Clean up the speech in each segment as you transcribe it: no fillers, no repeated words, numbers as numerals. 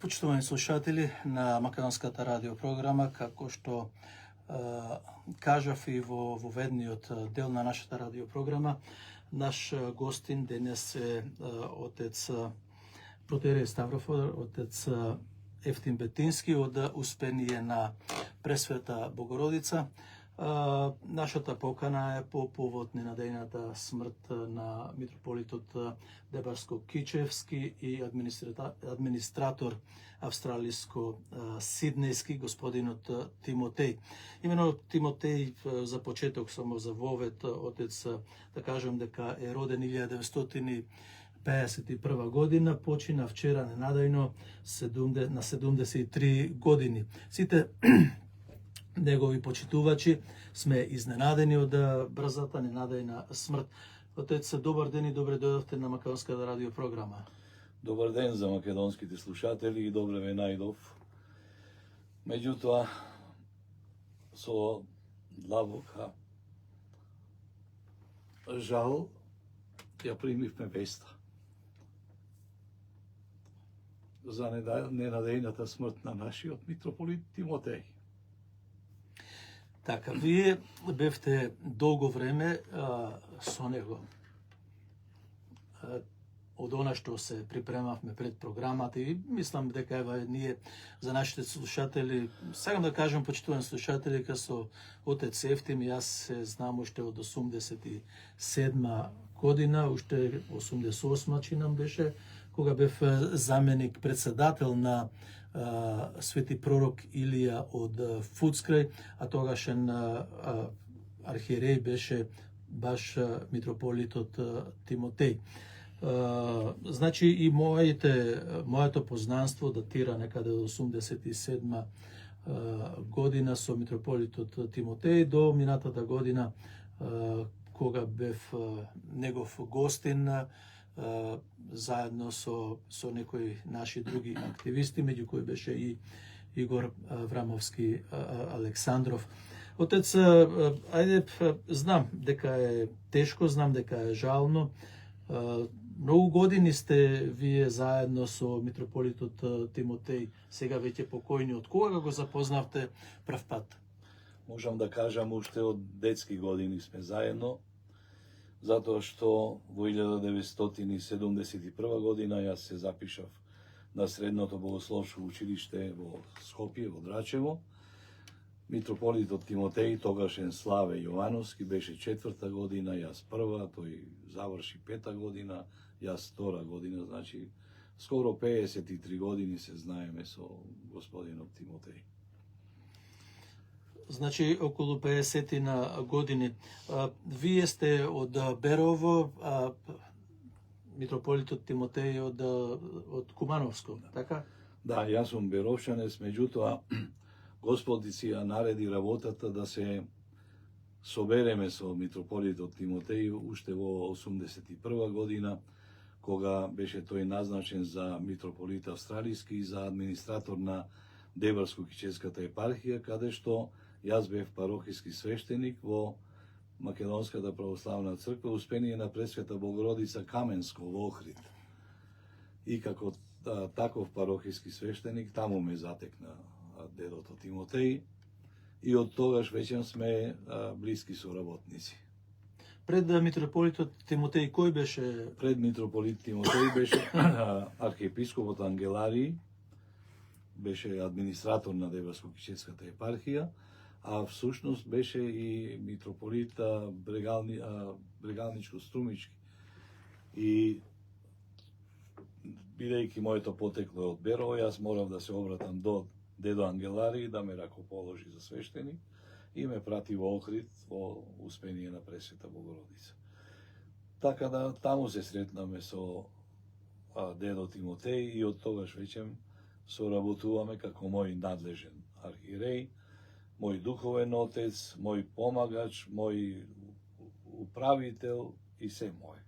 Почитувани слушатели на Македонската радиопрограма, како што кажав и во воведниот дел на нашата радиопрограма, наш гостин денес е отец Протереј Ставрофор, отец Ефтим Бетински од Успение на Пресвета Богородица. Нашата покана е по повод ненадејната смрт на митрополитот Дебарско-Кичевски и администратор австралиско-сиднејски господинот Тимотеј. Имено Тимотеј, за почеток само за вовед, отец, да кажем дека е роден 1951 година, почина вчера ненадејно на 73 години. Сите негови почитувачи сме изненадени од брзата ненадејна смрт. Отец, добар ден и добре дојдовте на Македонската радиопрограма. Добар ден за македонските слушатели и добре ве најдов. Меѓутоа, со длабока жал ја примивме веста за ненадејната смрт на нашиот митрополит Тимотеј. Така, вие бевте долго време со него. Од она што се припремавме пред програмата и мислам дека ева ние за нашите слушатели, сакам да кажам почитувани слушатели, дека со отец Ефтим јас се знам уште од 87 година, уште 88 чинам беше, кога бев заменик председател на свети пророк Илија од Фуцкрај, а тогашен архиереј беше баш митрополитот Тимотеј. Значи и моето познанство датира некаде од 87 година со митрополитот Тимотеј до минатата година кога бев негов гостин заедно со некои наши други активисти, меѓу кои беше и Игор Врамовски Александров. Отец, ајде, знам дека е тешко, знам дека е жално. Многу години сте вие заедно со митрополитот Тимотеј, сега веќе покојни. Од кога го запознавте прв пат? Можам да кажам, уште од детски години сме заедно, затоа што во 1971 година јас се запишав на Средното богословско училиште во Скопје, во Драчево. Митрополитот Тимотеј, тогашен Славе Јовановски, беше 4-та година, јас 1-та, тој заврши 5-та година, јас 2-та година, значи скоро 53 години се знаеме со господинот Тимотеј. Значи, околу 50 на години. Вие сте од Берово, митрополитот Тимотеј од Кумановско, така? Да, јас сум беровчанец, меѓутоа Господи си ја нареди работата да се собереме со митрополитот Тимотеј уште во 81 година, кога беше тој назначен за митрополит австралиски и за администратор на Дебарско-Кичевската епархија, каде што јас бев парохиски свештеник во Македонската православна црква, Успение на Пресвета Богородица Каменско во Охрид. И како таков парохиски свештеник, таму ме затекна дедото Тимотеј и од тогаш веќе сме блиски соработници. Пред митрополитот Тимотеј кој беше? Пред митрополит Тимотеј беше архиепископот Ангелари, беше администратор на Дебарско-Кичевската епархија, а всушност беше и митрополит Брегалничко-Струмички. И бидејќи моето потекло е од Берово, јас морав да се обратам до дедо Ангелари да ме ракоположи за свештеник и ме прати во Охрид, во Успение на Пресвета Богородица. Така да таму се сретнаме со дедо Тимотеј и од тогаш веќе соработуваме како мој надлежен архиереј, мој духовен отец, мој помагач, мој управител и се мој.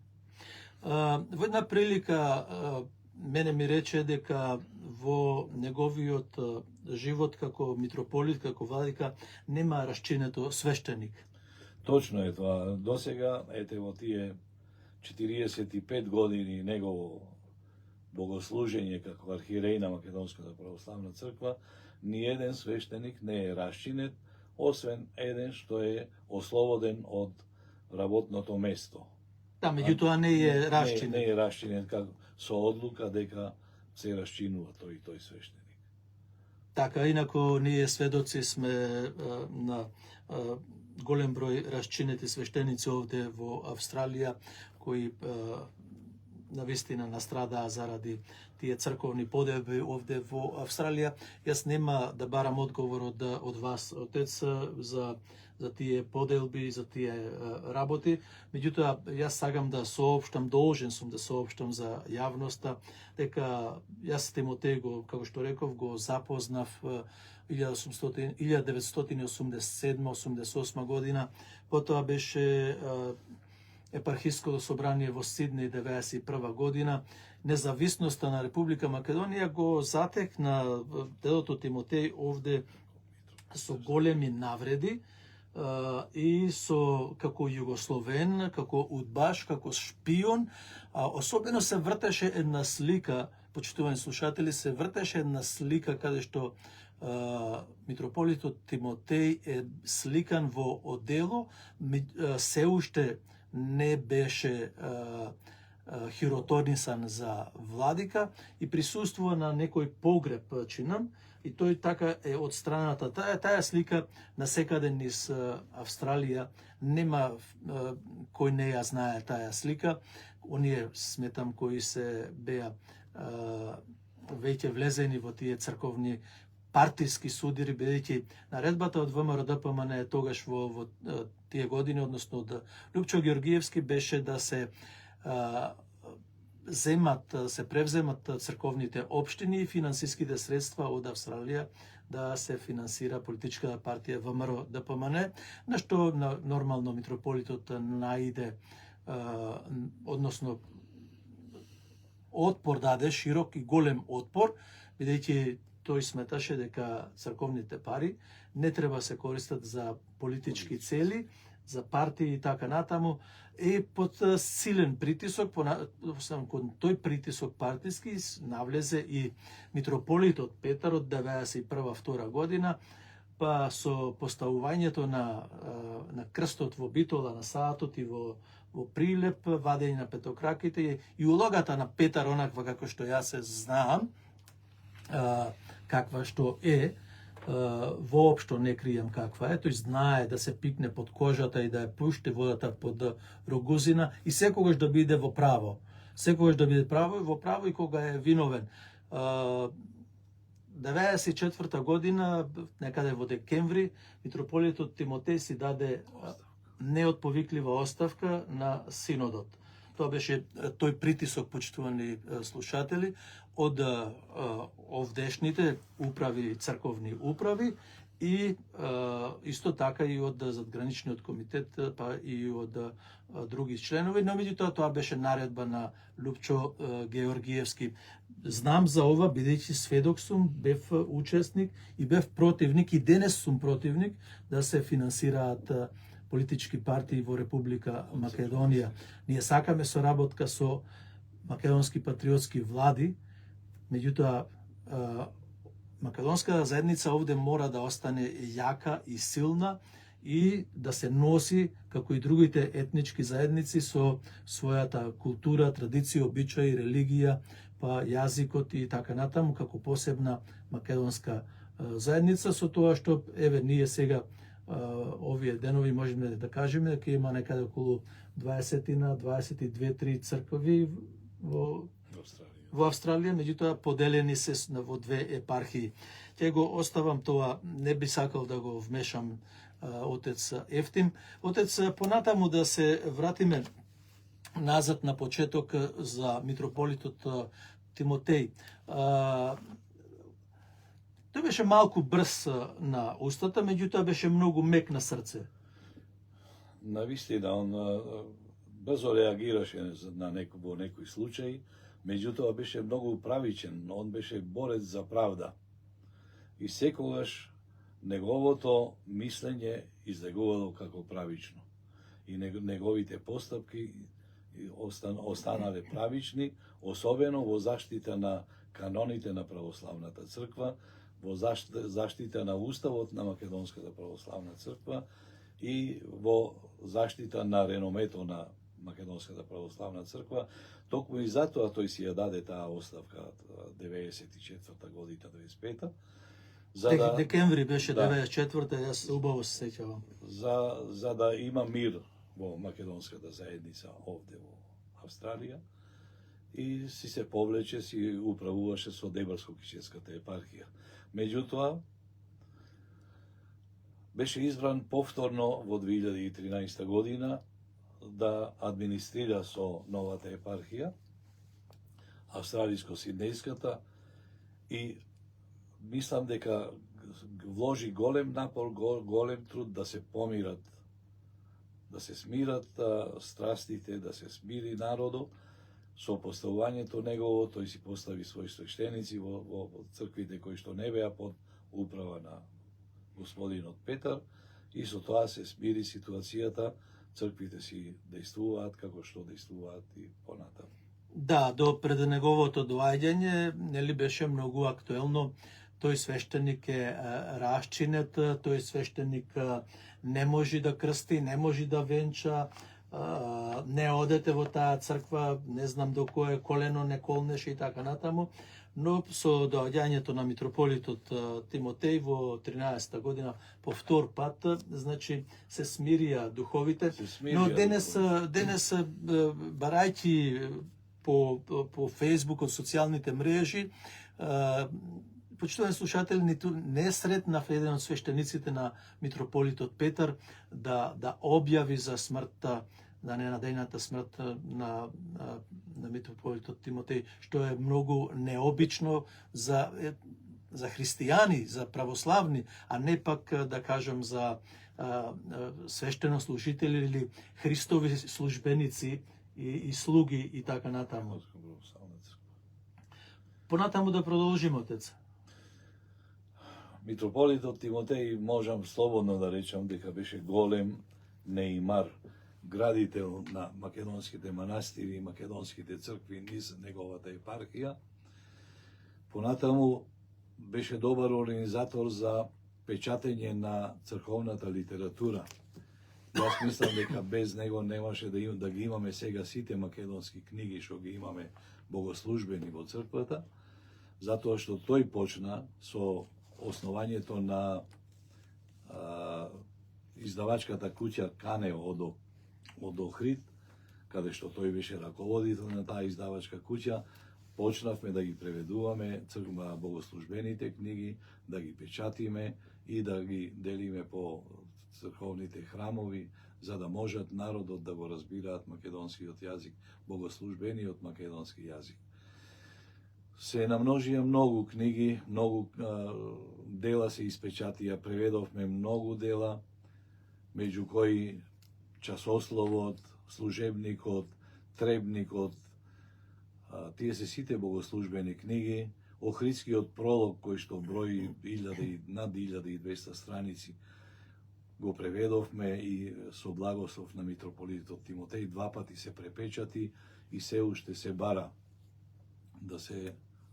Во една прилика мене ми рече дека во неговиот живот како митрополит, како владика, нема расчинето свештеник. Точно е тоа. Досега, ете во тие 45 години негово богослужење како архиереј на Македонската православна црква, ниеден свештеник не е расчинет, освен еден што е ослободен од работното место. Да, меѓутоа не е расчинет. Не е расчинет како со одлука дека се расчинува тој свештеник. Така, инаку ние сведоци сме на голем број расчинети свештеници овде во Австралија, кои навистина настрадаа заради тие црковни поделби овде во Австралија. Јас нема да барам одговор од вас, отец, за тие поделби, за тие работи. Меѓутоа, јас сакам да соопштам, должен сум да соопштам за јавноста, дека јас Тимотеј го, како што реков, го запознав 1987-88 година. Потоа беше епархиското собрание во Сиднеј 91 година. Независноста на Република Македонија го затекна дедото Тимотеј овде со големи навреди и со како југословен, како удбаш, како шпион. Особено се вртеше една слика, почитувани слушатели, се вртеше една слика каде што митрополитот Тимотеј е сликан во одело, се уште не беше хироторнисан за владика и присуствува на некој погреб чинам, и тој така е од страната. Таа слика насекаде низ Австралија, нема кој не ја знае таа слика. Оние, сметам, кои се беа веќе влезени во тие црковни партиски судири, бидејќи наредбата од ВМРО ДПМН тогаш во тие години, односно од Лупчо Георгиевски, беше да се се превземат црковните општини и финансиските средства од Австралија да се финансира политичката партија ВМРО ДПМН, на што нормално митрополитот наиде, односно отпор даде, широк и голем отпор, бидејќи тој сметаше дека црковните пари не треба се користат за политички цели, за партии и така натаму, и под силен притисок, кон тој притисок партиски, навлезе и митрополитот Петар од 91-2 година, па со поставувањето на крстот во Битола, на Саатот и во Прилеп, вадење на петокраките и улогата на Петар, онаква како што јас се знаам, каква што е, воопшто не кријам каква е, тој знае да се пикне под кожата и да ја пушти водата под рогузина и секогаш да биде во право. Секогаш да биде во право и кога е виновен. 94 година, некаде во декември, митрополитот Тимотеј си даде неотповиклива оставка на синодот. Тоа беше тој притисок, почитувани слушатели, од овдешните управи, црковни управи и исто така и од задграничниот комитет, па и од други членови, но меѓутоа тоа беше наредба на Лупчо Георгиевски. Знам за ова, бидејќи сведок сум, бев учесник и бев противник, и денес сум противник да се финансираат политички партии во Република Македонија. Ние сакаме соработка со македонски патриотски влади, меѓутоа македонската заедница овде мора да остане јака и силна и да се носи, како и другите етнички заедници, со својата култура, традиција, обичаи, религија, па јазикот и така натаму, како посебна македонска заедница, со тоа што, еве, ние сега овие денови можеме да кажеме дека има некаде околу 22-3 цркви во Австралија, меѓутоа поделени се во две епархии. Ќе го оставам тоа, не би сакал да го вмешам отец Ефтим. Отец, понатаму да се вратиме назад на почеток за митрополитот Тимотеј. Тој беше малку брз на устата, меѓутоа беше многу мек на срце. Навистина, он брзо реагираше во некој случај, меѓутоа беше многу правичен, он беше борец за правда. И секогаш неговото мислење излегувало како правично. И неговите постапки останале правични, особено во заштита на каноните на православната црква, во заштита на уставот на Македонската православна црква и во заштита на реномето на Македонската православна црква. Токму и затоа тој си ја даде таа оставка 94 година, 95-та. Декември беше да, 94-та, јас убаво се сеќавам. За да има мир во македонската заедница овде во Австралија и си се повлече, си управуваше со Дебарско-Кичевската епархија. Меѓутоа, беше избран повторно во 2013 година да администрира со новата епархија, Австралиско-Сиднејската, и мислам дека вложи голем напор, голем труд да се помират, да се смират страстите, да се смири народот. Со поставувањето негово, тој си постави своји свештеници во црквите кои што не беа под управа на господинот Петар, и со тоа се смири ситуацијата, црквите си дејствуваат како што дејствуваат и понатаму. Да, до пред неговото доаѓање, нели беше многу актуелно, тој свештеник е расчинет, тој свештеник не може да крсти, не може да венча, не одете во таа црква, не знам до кое колено не колнеше и така натаму, но со доаѓањето на митрополитот Тимотеј во 13-та година по втор пат, значи се смирија духовите, но денес барајќи по Facebook, од социјалните мрежи, почитувани слушатели, ниту не сретнав еден од свештениците на митрополитот Петар да објави за смртта, да ненадејната смрт на митрополитот Тимотеј, што е многу необично за христијани, за православни, а не пак да кажам за свештенослужители или Христови службеници и слуги и така натаму. Понатаму да продолжиме, отец. Митрополитот Тимотеј, можам слободно да речам дека беше голем неимар, градител на македонските манастири и македонските цркви низ неговата епархија. Понатаму беше добар организатор за печатење на црковната литература. Јас мислам дека без него немаше да ги имаме сега сите македонски книги што ги имаме богослужбени во црквата, затоа што тој почна со основањето на издавачката куќа Канео од Охрид, каде што тој беше раководител на таа издавачка куќа. Почнавме да ги преведуваме богослужбените книги, да ги печатиме и да ги делиме по црковните храмови, за да можат народот да го разбираат македонскиот јазик, богослужбениот македонски јазик. Се намножија многу книги, многу дела се испечатија, преведовме многу дела, меѓу кои часословот, служебникот, требникот, тие се сите богослужбени книги, Охридскиот пролог кој што брои над 1200 страници, го преведовме и со благослов на митрополитот Тимотеј, 2 пати се препечати и се уште се бара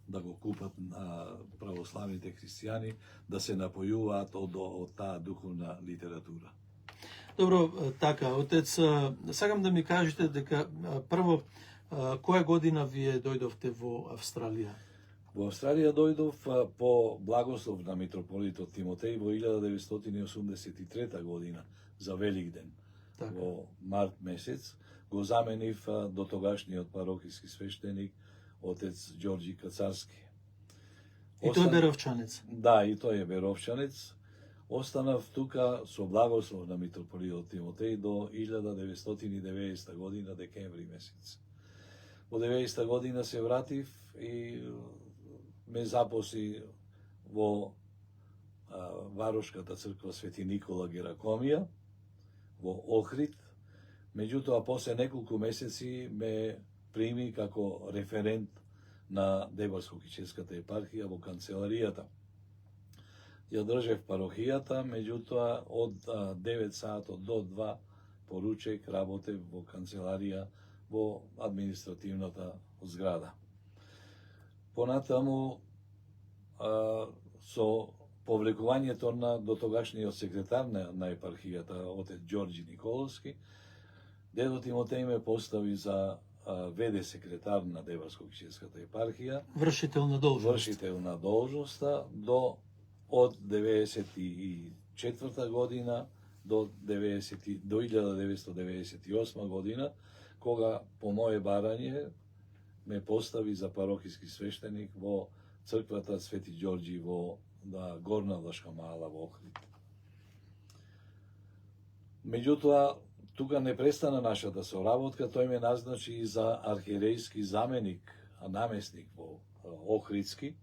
да го купат на православните христијани, да се напојуваат од таа духовна литература. Добро, така, отец, сакам да ми кажете дека прво, која година вие дојдовте во Австралија? Во Австралија дојдов по благослов на митрополитот Тимотеј во 1983 година за Великден. Така. Во март месец го заменив дотогашниот парокиски свештеник отец Ѓорѓи Кацарски. И тој е беровчанец? Да, и тој е беровчанец. Останав тука со благослов на митрополитот Тимотеј до 1990 година, декември месец. Во 90 година се вратив и ме запосли во Варошката црква Свети Никола Геракомија, во Охрид. Меѓутоа, после неколку месеци ме прими како референт на Дебарско-Кичевската епархија во канцеларијата. Ја држев парохијата, меѓутоа од 9 саатот до 2 поручек работев во канцеларија во административната зграда. Понатаму, со повлекувањето на дотогашниот секретар на епархијата, отец Ѓорѓи Николовски, дедо Тимотеј ме постави за ВД секретар на Деварско-Кичевската епархија, Вршител на должност. вршител на должноста од 94 година до 1998 година, кога по моje барање ме постави за парохиски свештеник во црквата Свети Ѓорѓи во Горна Влашка мала во Охрид. Меѓутоа, тука не престана нашата соработка, тој ме назначи и за архиерејски заменик, наместник во Охридски,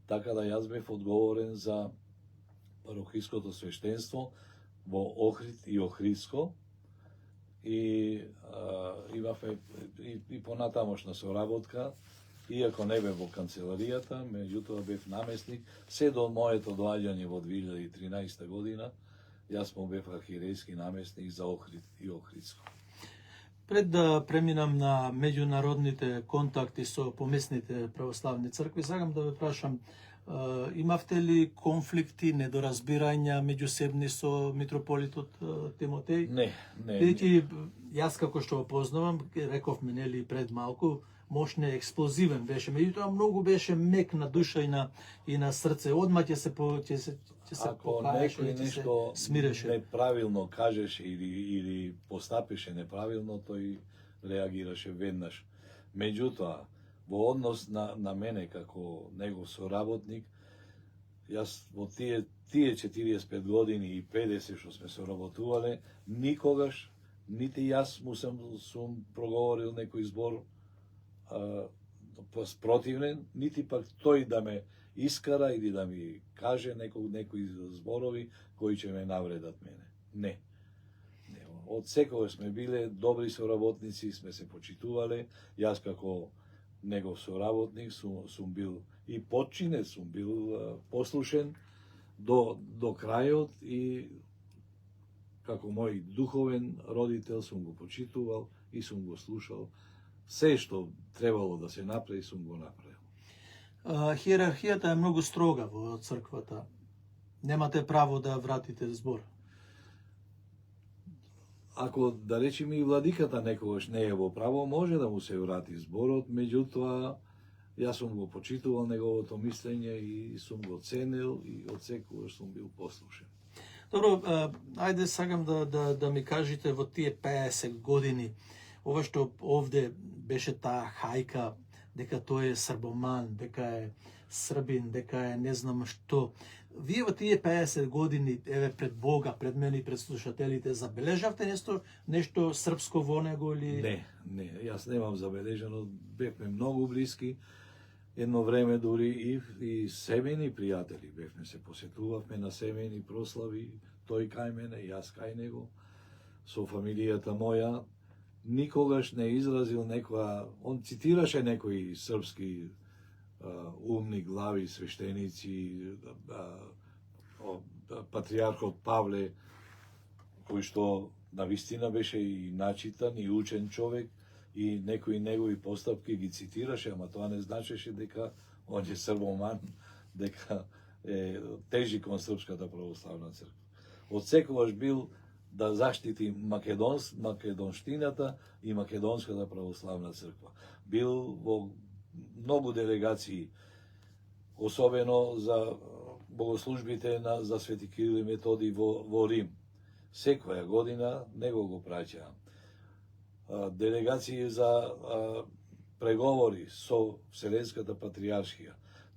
така да јас бев одговорен за парохиското свештенство во Охрид и Охридско, и имавме и понатамошна соработка, иако не бев во канцеларијата, меѓутоа бев наместник, се до моето доаѓање во 2013 година, јас му бев архиерејски наместник за Охрид и Охридско. Пред да преминам на меѓународните контакти со помесните православни цркви, сакам да ве прашам, имавте ли конфликти, недоразбирања меѓусебни со митрополитот Тимотеј? Не. Бидејќи јас како што го познавам, рековме нели пред малку, мощно експлозивен беше, меѓутоа многу беше мек на душа и на срце. Одма ќе се Ако покаеше, некој ќе се нешто смиреше. неправилно кажеше или постапеше неправилно, тој реагираше веднаш. Меѓутоа, во однос на мене како негов соработник, јас во тие 45 години и 50 што сме соработувале, никогаш нити јас му сум проговорил некој збор спротивен, нити пак тој да ме искара или да ми каже некои зборови кои ќе ме навредат мене. Не. Од секогаш сме биле добри соработници, сме се почитувале. Јас како негов соработник сум бил и подчинет, сум бил послушен до крајот и како мој духовен родител сум го почитувал и сум го слушал. Се што требало да се направи, сум го направил. Хиерархијата е многу строга во црквата. Немате право да вратите збор. Ако, да речеме, и владиката некогаш не е во право, може да му се врати зборот, меѓутоа, јас сум го почитувал неговото мислење и сум го ценил и од секогаш сум бил послушен. Добро, ајде сакам да ми кажете во тие 50 години, ова што овде беше таа хајка, дека тој е србоман, дека е србин, дека е не знам што. Вие во тие 50 години, еве пред Бога, пред мене и пред слушателите, забележавте нешто српско во него или? Не, јас немам забележано, бевме многу блиски, едно време дури и семејни пријатели бевме, се посетувавме на семејни прослави, тој кај мене, јас кај него, со фамилијата моја. Никогаш не изразил некоја, он цитираше некои српски умни глави, свештеници, патриархот Павле, кој што навистина беше и начитан и учен човек, и некои негови постапки ги цитираше, ама тоа не значеше дека он е србоман, дека е тежи кон Српската православна црква. Од секогаш бил да заштити македонштината и Македонската православна црква. Бил во многу делегации, особено за богослужбите за Свети Кирил и Методи во Рим. Секоја година него го праќаа. Делегации за преговори со Вселенската патријаршија.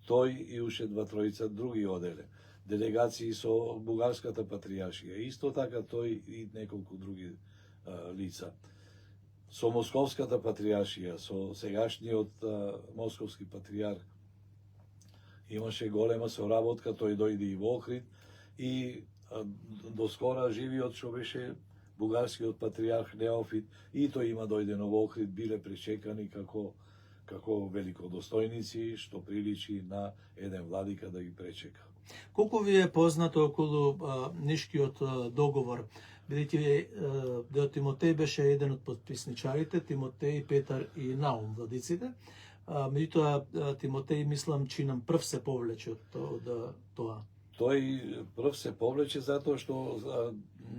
Тој и уште 2-3 други оделе. Делегации со Бугарската патријаршија. Исто така тој и неколку други лица. Со Московската патријаршија, со сегашниот московски патријарх имаше голема соработка, тој дојде и во Охрид и до скора живиот што беше бугарскиот патријарх Неофит и тој има дојдено во Охрид, биле пречекани како великодостојници, што приличи на еден владика да ги пречека. Колку ви е познато околу Нишкиот договор? Бидејќи Део Тимотеј беше еден од подписничарите, Тимотеј, Петар и Наум, владиците. Меѓутоа, Тимотеј, мислам, чи нам прв се повлече од тоа. Тој прв се повлече затоа што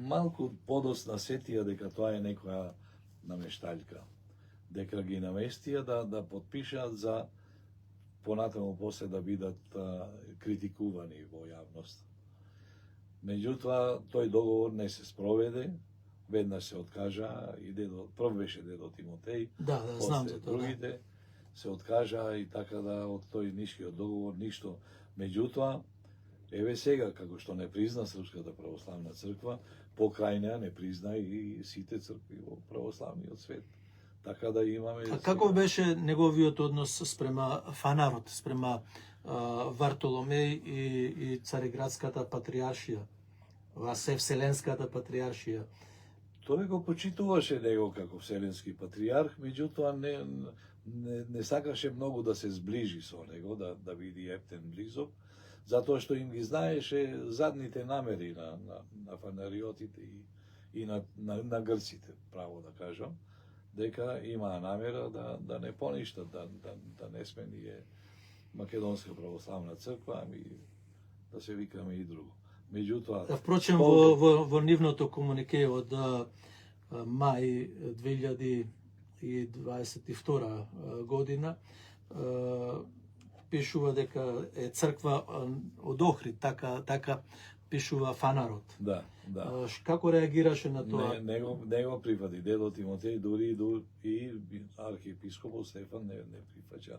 малку подосна сетија дека тоа е некоја намештаljка. Дека ги наместија да подпишаат за понатаму после да бидат критикувани во јавност. Меѓутоа, тој договор не се спроведе, веднаш се откажа и прв беше дедо Тимотеј, Да, знам за тоа. другите се откажа и така да од тој Нишкиот договор ништо. Меѓутоа, еве сега, како што не призна Српската православна црква, покрај неа не призна и сите цркви во православниот свет. Така да имаме... А како беше неговиот однос спрема Фанарот, спрема Вартоломеј и Цареградската патриаршија, Вселенската патриаршија? Тој го почитуваше него како вселенски патриарх, меѓутоа не сакаше многу да се зближи со него, да биде ептен близок, затоа што им ги знаеше задните намери на фанариотите и на грците, право да кажам, дека имаа намера да не поништат, да не сме ние Македонска православна црква, ами да се викаме и друго. Меѓутоа, Впрочем, во нивното комунике од мај 2022 година пишува дека е црква од Охрид, така пишува Фанарот. Да. Како реагираше на тоа? Не го прифати. Дедо Тимотеј, дури и архиепископот Стефан не прифаќа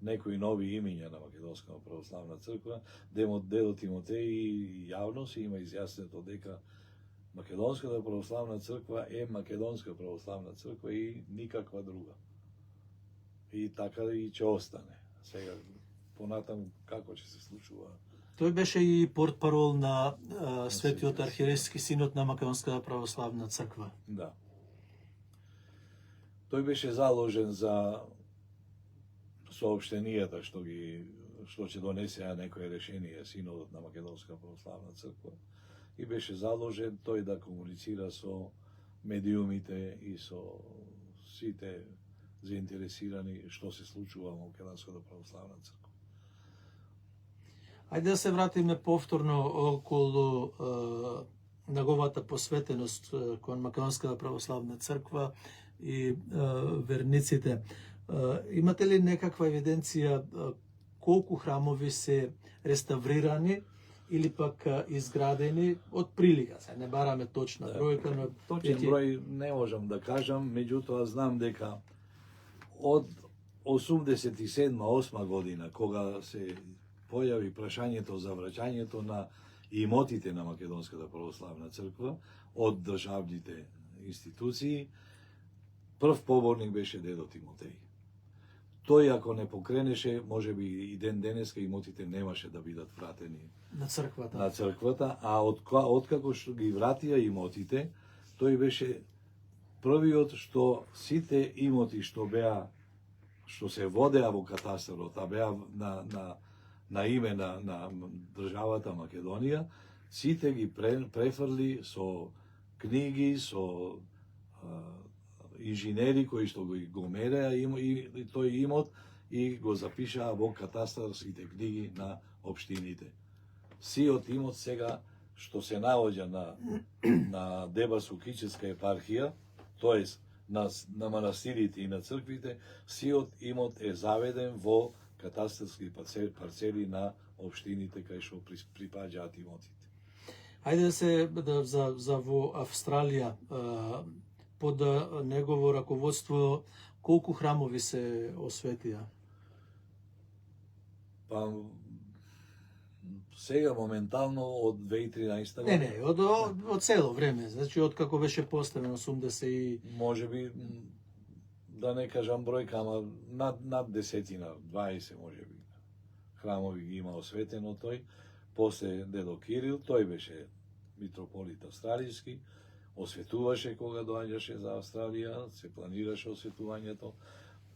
некои нови имиња на Македонска православна црква. Дедо Тимотеј и јавност има изјаснето дека Македонската православна црква е Македонска православна црква и никаква друга. И така и ќе остане. Сега, понатаму, како ќе се случува? Тој беше и портпарол на Светиот архиерейски синод на Македонската православна црква. Да. Тој беше заложен за соопштенијата што ќе донесеа некое решение синодот на Македонска православна црква и беше заложен тој да комуницира со медиумите и со сите заинтересирани што се случува во Македонската православна црква. Ајде да се вратиме повторно околу неговата посветеност кон Македонската православна црква и верниците. Имате ли некаква евиденција колку храмови се реставрирани или пак изградени од прилика? Се не бараме точна бројка, но точен број не можам да кажам, меѓутоа знам дека од 87-8 година, кога се појави прашањето за враќањето на имотите на Македонската православна црква од државните институции, прв поборник беше дедо Тимотеј. Тој ако не покренеше, можеби и ден денеска имотите немаше да бидат вратени на црквата, а откако што ги вратија имотите, тој беше првиот што сите имоти што се водеа во катастарот, а беа на име на државата Македонија, сите ги префрли со книги, со инженери кои што го мереа и тој имот и го запишаа во катастарските книги на општините. Сиот имот сега што се наоѓа на Дебарско-Кичевска епархија, тоест на манастирите и на црквите, сиот имот е заведен во катастарски парцели на општините кај што припаѓаат имотите. Ајде за во Австралија под негово раководство колку храмови се осветија? Па сега моментално од 2013 година. Не, од цело време, значи од како беше поставен 80 и можеби да не кажам бројка, ама над десетина, 20 можеби храмови ги има осветено тој. После дедо Кирил, тој беше митрополит австралијски, осветуваше кога доаѓаше за Австралија, се планираше осветувањето.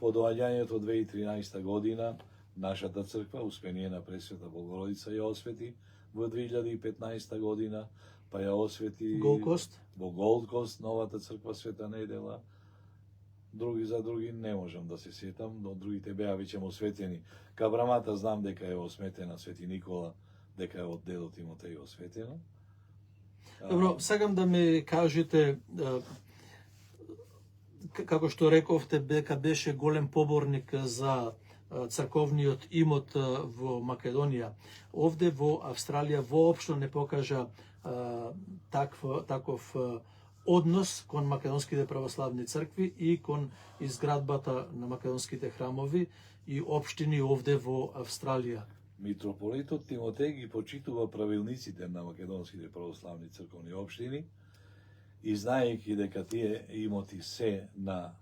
По доаѓањето 2013 година нашата црква, Успениена Пресвета Богородица ја освети во 2015 година, па ја освети Голкост? во Голкост, новата црква Света Недела. Други за други не можам да се сетам, но другите беа веќе осветени. Кабрамата знам дека е осветена, Свети Никола, дека е од дедо Тимотеј осветена. Добро, сакам да ми кажете, како што рековте, дека беше голем поборник за црковниот имот во Македонија. Овде во Австралија воопшто не покажа таков однос кон македонските православни цркви и кон изградбата на македонските храмови и општини овде во Австралија. Митрополитот Тимотеј ги почитува правилниците на македонските православни црковни општини и знаејќи дека тие имоти се на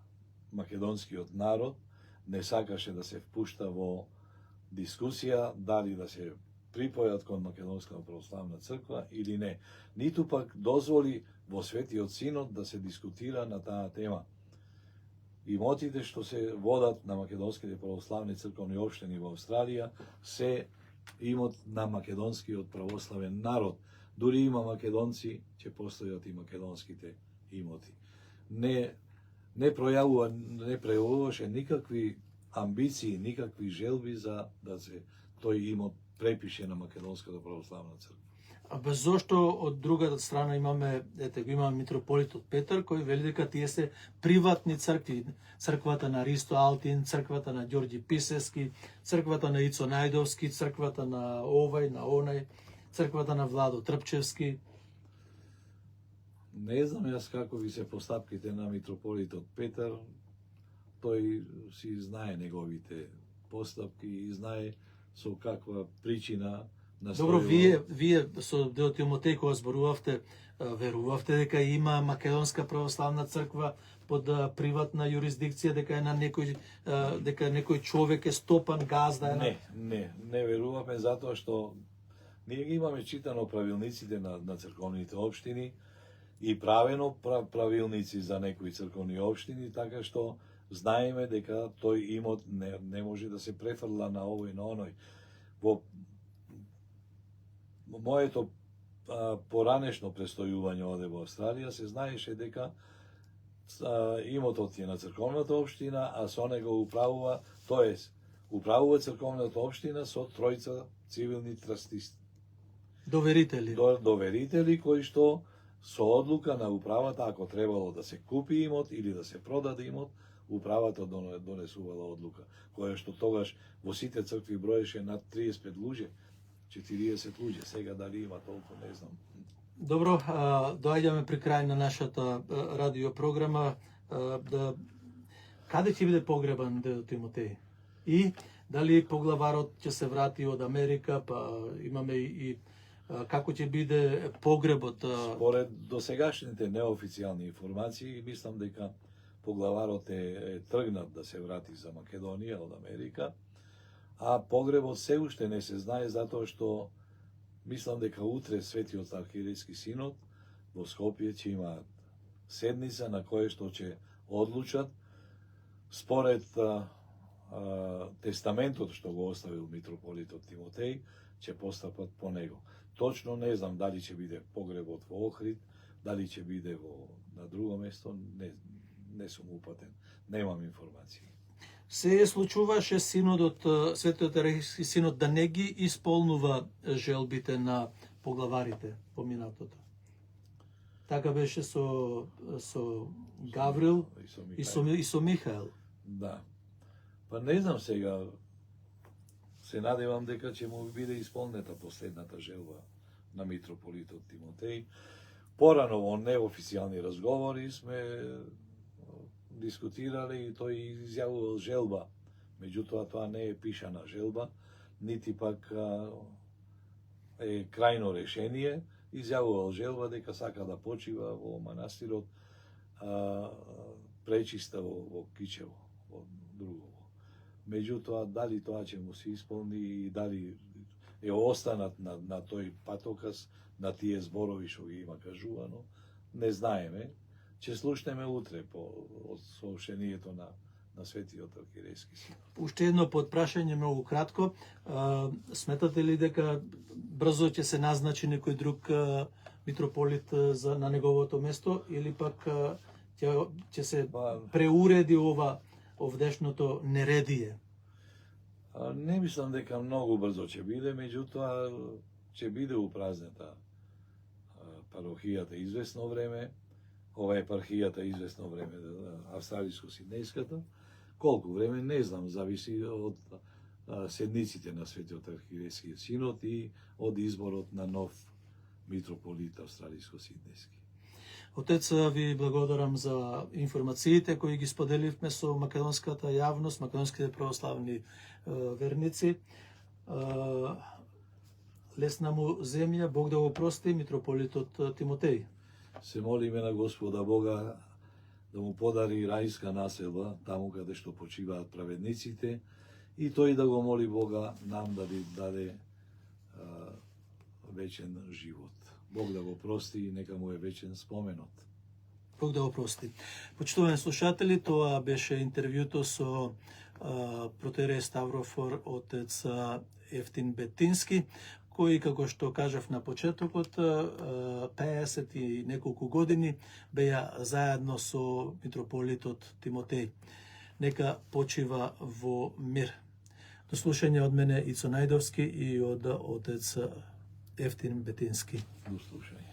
македонскиот народ, не сакаше да се впушта во дискусија дали да се припојат кон Македонската православна црква или не. Ниту пак дозволи во Светиот Синод да се дискутира на таа тема. Имотите што се водат на македонските православни црковни општини во Австралија се имот на македонскиот православен народ. Дури има македонци, ќе постојат и македонските имоти. Не пројавуваше никакви амбиции, никакви желби за да се тој имот препише на Македонската православна црква. А без зошто од другата страна имаме, го имаме митрополитот Петар, кој вели дека тие се приватни цркви. Црквата на Ристо Алтин, црквата на Ѓорѓи Писески, црквата на Ицо Најдовски, црквата на овај, на онај, црквата на Владо Трпчевски. Не знам јас како ви се постапките на митрополитот Петар. Тој си знае неговите постапки и знае со каква причина настојува. Добро, вие со дедо Тимотеј кога зборувавте, верувавте дека има Македонска православна црква под приватна юрисдикција, дека е на некој човек е стопан газда? Не веруваме, затоа што ние ги имаме читано правилниците на црковните општини и правено правилници за некои црковни општини, така што знаеме дека тој имот не може да се префрла на овој на оној. Во моето поранешно престојување оде во Австралија се знаеше дека имотот е на црковната општина, а со него управува црковната општина со тројца цивилни трастисти. Доверители кои што со одлука на управата, ако требало да се купи имот или да се продаде имот, управата донесувала одлука, која што тогаш во сите цркви броеше над 35 луѓе, 40 луѓе, сега дали има толку, не знам. Добро, доаѓаме при крај на нашата радиопрограма. Каде ќе биде погребан дедо Тимотеј? И дали поглаварот ќе се врати од Америка, па имаме и како ќе биде погребот? Според досегашните неофицијални информации, мислам дека поглаварот е тргнат да се врати за Македонија од Америка, а погребот се уште не се знае, затоа што мислам дека утре Светиот архиерейски синод во Скопје ќе имаат седница на која што ќе одлучат според тестаментот што го оставил митрополитот Тимотеј, ќе постапат по него. Точно не знам дали ќе биде погребот во Охрид, дали ќе биде на друго место, не сум упатен, немам информации. Се случуваше синодот, Светиот архиерейски синод да не ги исполнува желбите на поглаварите поминатото. Така беше со Гаврил и со Михаел. Да. Па не знам сега, се надевам дека ќе му биде исполнета последната желба на митрополитот Тимотеј. Порано во неофицијални разговори сме дискутирали и тој изјавувал желба. Меѓутоа тоа не е пишана желба, нити пак е крајно решение. Изјавувал желба дека сака да почива во манастирот пречиста во Кичево, во другово. Меѓутоа, дали тоа ќе му се исполни и дали е останат на тој патоказ, на тие зборови што ги има кажувано, не знаеме. Ќе слушнеме утре од сообщението на на Светиот Архиерејски синод. Уште едно подпрашање многу кратко. Сметате ли дека брзо ќе се назначи некој друг митрополит на неговото место или пак ќе се преуреди овдешното нередие? Не мислам дека многу брзо ќе биде, меѓутоа ќе биде упразнета парохијата извесно време, ова епархијата извесно време, австралиско-сиднејската. Колку време, не знам, зависи од седниците на Светиот Архиерејски синод и од изборот на нов митрополит австралиско-сиднејски. Отец, ви благодарам за информациите кои ги споделивме со македонската јавност, македонските православни верници. Лесна му земја, Бог да го прости, митрополитот Тимотеј. Се молиме на Господа Бога да му подари рајска населба, таму каде што почиваат праведниците, и тој да го моли Бога нам да ви даде вечен живот. Бог да го прости и нека му е вечен споменот. Бог да го прости. Почитувани слушатели, тоа беше интервјуто со протереј Ставрофор отец Ефтин Бетински, кои, како што кажав на почетокот, 50 и неколку години беа заедно со митрополитот Тимотеј. Нека почива во мир. До слушање од мене Ицо Најдовски и од отец Ефтин Бетински. До слушање.